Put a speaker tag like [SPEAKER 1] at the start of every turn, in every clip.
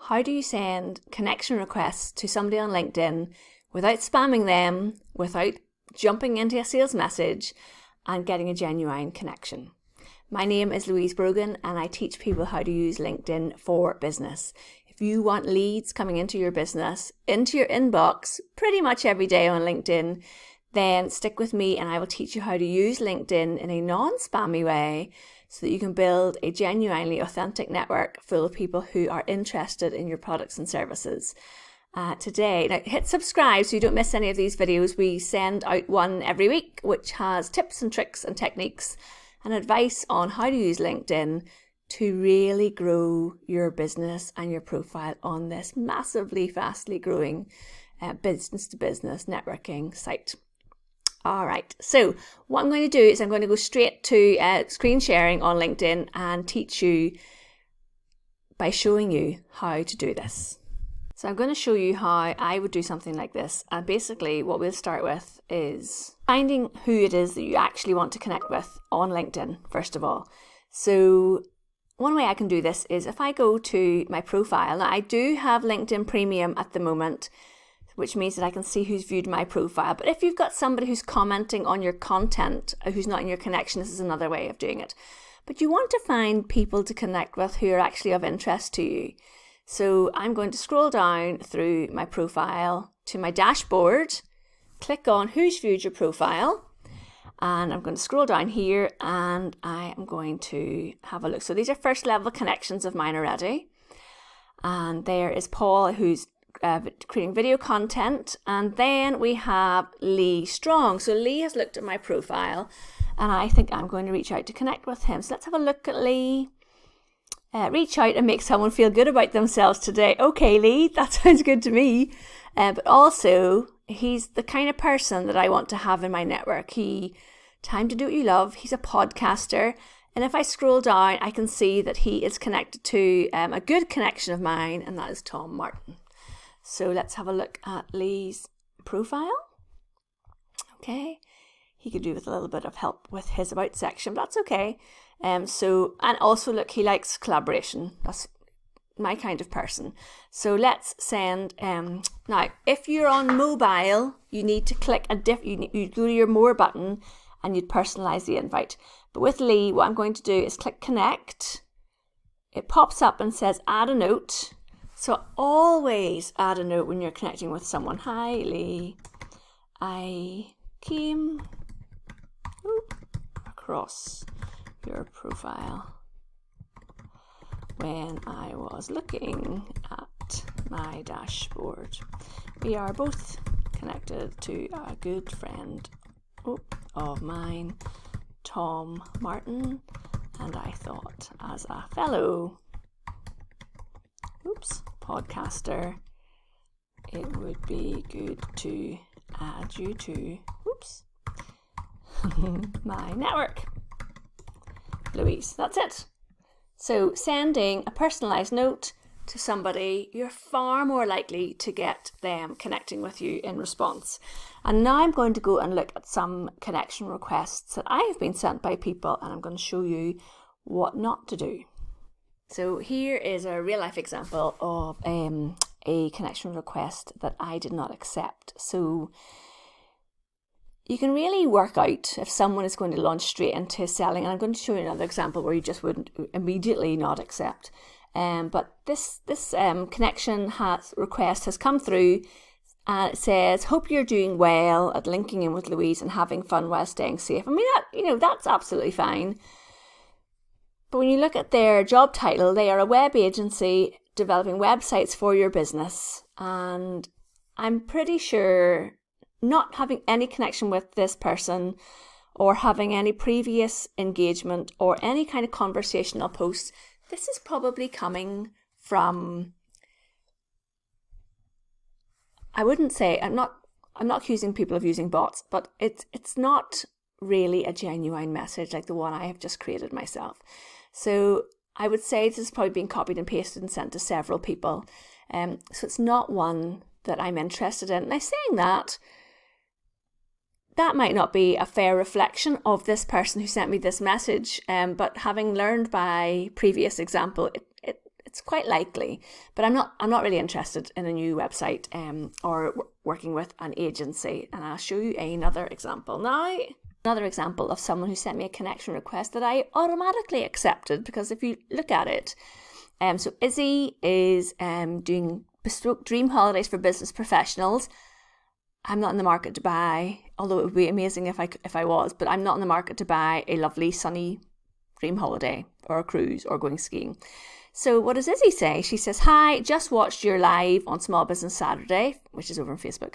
[SPEAKER 1] how do you send connection requests to somebody on LinkedIn without spamming them, without jumping into a sales message, and getting a genuine connection? My name is Louise Brogan, and I teach people how to use LinkedIn for business. If you want leads coming into your business, into your inbox pretty much every day on LinkedIn, then stick with me and I will teach you how to use LinkedIn in a non-spammy way so that you can build a genuinely authentic network full of people who are interested in your products and services. Today, now hit subscribe so you don't miss any of these videos. We send out one every week which has tips and tricks and techniques and advice on how to use LinkedIn to really grow your business and your profile on this massively, fastly growing business-to-business networking site. All right, so what I'm going to do is I'm going to go straight to screen sharing on LinkedIn and teach you by showing you how to do this. So I'm going to show you how I would do something like this. And basically what we'll start with is finding who it is that you actually want to connect with on LinkedIn, first of all. So one way I can do this is if I go to my profile. Now I do have LinkedIn Premium at the moment, which means that I can see who's viewed my profile. But if you've got somebody who's commenting on your content, who's not in your connection, this is another way of doing it. But you want to find people to connect with who are actually of interest to you. So I'm going to scroll down through my profile to my dashboard, click on who's viewed your profile, and I'm going to scroll down here and I am going to have a look. So these are first level connections of mine already. And there is Paul, who's creating video content, and then we have Lee Strong. So Lee has looked at my profile and I think I'm going to reach out to connect with him. So let's have a look at Lee. Reach out and make someone feel good about themselves today. Okay, Lee, that sounds good to me. But also, he's the kind of person that I want to have in my network. Time to do what you love. He's a podcaster. And if I scroll down, I can see that he is connected to a good connection of mine, and that is Tom Martin. So let's have a look at Lee's profile. Okay, he could do with a little bit of help with his about section, but that's okay. And also look, he likes collaboration. That's my kind of person. So let's send, now if you're on mobile, you need to click you go to your more button and you'd personalize the invite. But with Lee, what I'm going to do is click connect. It pops up and says add a note. So always add a note when you're connecting with someone. Hi Lee, I came across your profile when I was looking at my dashboard. We are both connected to a good friend of mine, Tom Martin, and I thought as a fellow podcaster it would be good to add you to my network. Louise, that's it. So sending a personalized note to somebody, you're far more likely to get them connecting with you in response. And now I'm going to go and look at some connection requests that I have been sent by people, and I'm going to show you what not to do. So here is a real life example of a connection request that I did not accept. So you can really work out if someone is going to launch straight into selling. And I'm going to show you another example where you just wouldn't immediately not accept. But this connection request has come through, and it says, "Hope you're doing well at linking in with Louise and having fun while staying safe." I mean, that's absolutely fine. But when you look at their job title, they are a web agency developing websites for your business. And I'm pretty sure not having any connection with this person or having any previous engagement or any kind of conversational posts, this is probably coming from, I wouldn't say, I'm not accusing people of using bots, but it's not really a genuine message like the one I have just created myself. So I would say this is probably being copied and pasted and sent to several people. So it's not one that I'm interested in. Now, saying that might not be a fair reflection of this person who sent me this message, but having learned by previous example, it's It's quite likely, but I'm not really interested in a new website or working with an agency. And I'll show you another example now. Another example of someone who sent me a connection request that I automatically accepted, because if you look at it, so Izzy is doing bespoke dream holidays for business professionals. I'm not in the market to buy, although it would be amazing if I was, but I'm not in the market to buy a lovely sunny dream holiday or a cruise or going skiing. So what does Izzy say? She says, "Hi, just watched your live on Small Business Saturday," which is over on Facebook.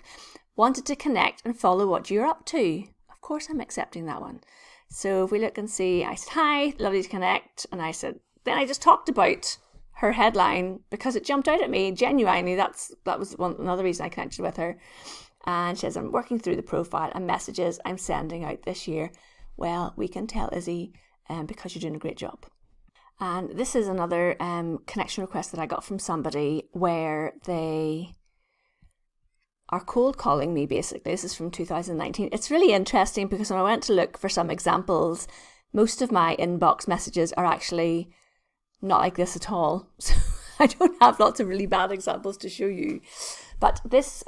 [SPEAKER 1] "Wanted to connect and follow what you're up to." Of course I'm accepting that one. So if we look and see, I said, "Hi, lovely to connect." And then I just talked about her headline because it jumped out at me genuinely. That was another reason I connected with her. And she says, "I'm working through the profile and messages I'm sending out this year." Well, we can tell Izzy because you're doing a great job. And this is another connection request that I got from somebody where they are cold calling me, basically. This is from 2019. It's really interesting because when I went to look for some examples, most of my inbox messages are actually not like this at all. So I don't have lots of really bad examples to show you. But this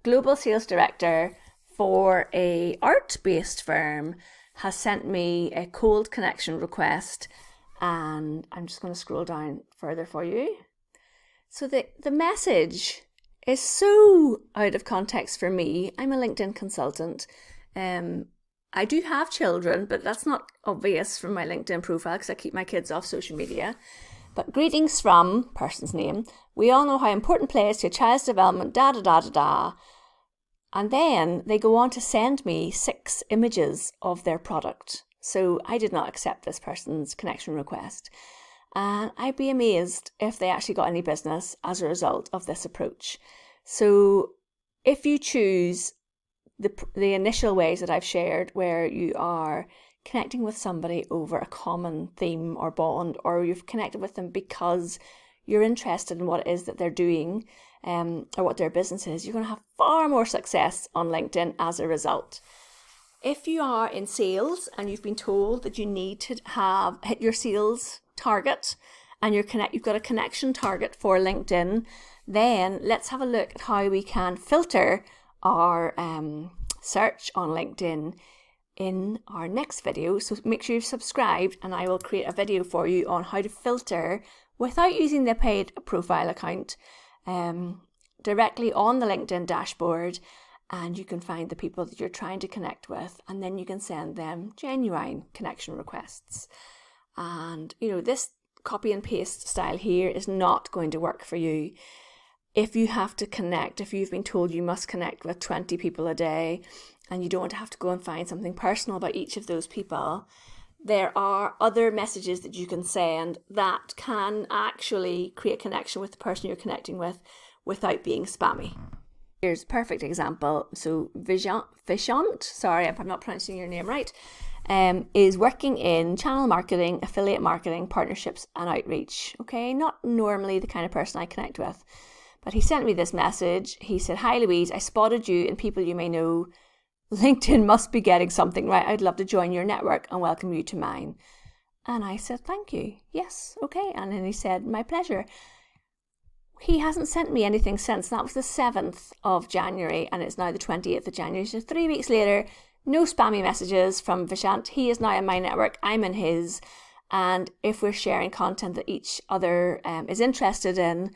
[SPEAKER 1] global sales director for a art-based firm has sent me a cold connection request, and I'm just going to scroll down further for you. So the message is so out of context for me. I'm a LinkedIn consultant. I do have children, but that's not obvious from my LinkedIn profile because I keep my kids off social media. But greetings from person's name. We all know how important play is to a child's development, da da da da da. And then they go on to send me 6 images of their product. So I did not accept this person's connection request. And I'd be amazed if they actually got any business as a result of this approach. So if you choose the initial ways that I've shared, where you are connecting with somebody over a common theme or bond, or you've connected with them because you're interested in what it is that they're doing, or what their business is, you're going to have far more success on LinkedIn as a result. If you are in sales and you've been told that you need to hit your sales target and you've got a connection target for LinkedIn, then let's have a look at how we can filter our search on LinkedIn in our next video. So make sure you've subscribed, and I will create a video for you on how to filter without using the paid profile account directly on the LinkedIn dashboard, and you can find the people that you're trying to connect with, and then you can send them genuine connection requests. And this copy and paste style here is not going to work for you. If you have to connect, if you've been told you must connect with 20 people a day and you don't want to have to go and find something personal about each of those people, there are other messages that you can send that can actually create connection with the person you're connecting with without being spammy. Here's a perfect example. So Vishant, sorry if I'm not pronouncing your name right, is working in channel marketing, affiliate marketing, partnerships and outreach. Okay, not normally the kind of person I connect with. But he sent me this message. He said, "Hi Louise, I spotted you and people you may know. LinkedIn must be getting something right. I'd love to join your network and welcome you to mine." And I said, "Thank you. Yes, okay." And then he said, "My pleasure." He hasn't sent me anything since. That was the 7th of January and it's now the 28th of January. So 3 weeks later, no spammy messages from Vishant. He is now in my network. I'm in his. And if we're sharing content that each other is interested in,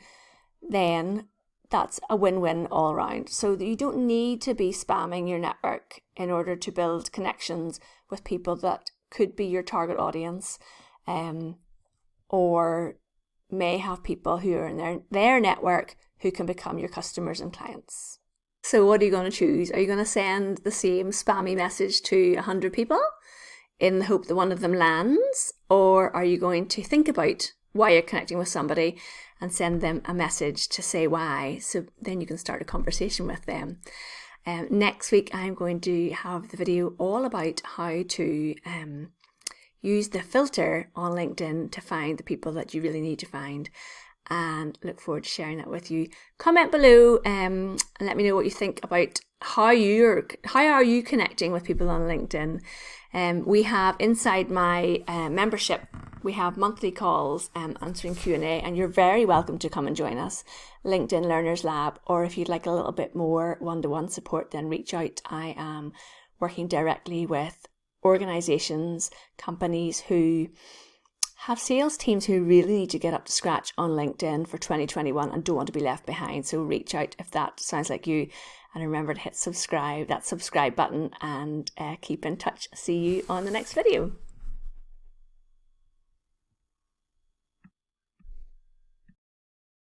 [SPEAKER 1] then that's a win-win all around. So you don't need to be spamming your network in order to build connections with people that could be your target audience, or may have people who are in their network who can become your customers and clients. So what are you going to choose? Are you going to send the same spammy message to 100 people in the hope that one of them lands? Or are you going to think about why you're connecting with somebody and send them a message to say why, so then you can start a conversation with them? Next week, I'm going to have the video all about how to use the filter on LinkedIn to find the people that you really need to find. and look forward to sharing that with you. Comment below and let me know what you think about how are you connecting with people on LinkedIn. We have inside my membership, we have monthly calls answering Q&A, and you're very welcome to come and join us, LinkedIn Learners Lab, or if you'd like a little bit more one-to-one support, then reach out. I am working directly with organizations, companies who have sales teams who really need to get up to scratch on LinkedIn for 2021 and don't want to be left behind. So reach out if that sounds like you. And remember to hit that subscribe button, and keep in touch. See you on the next video.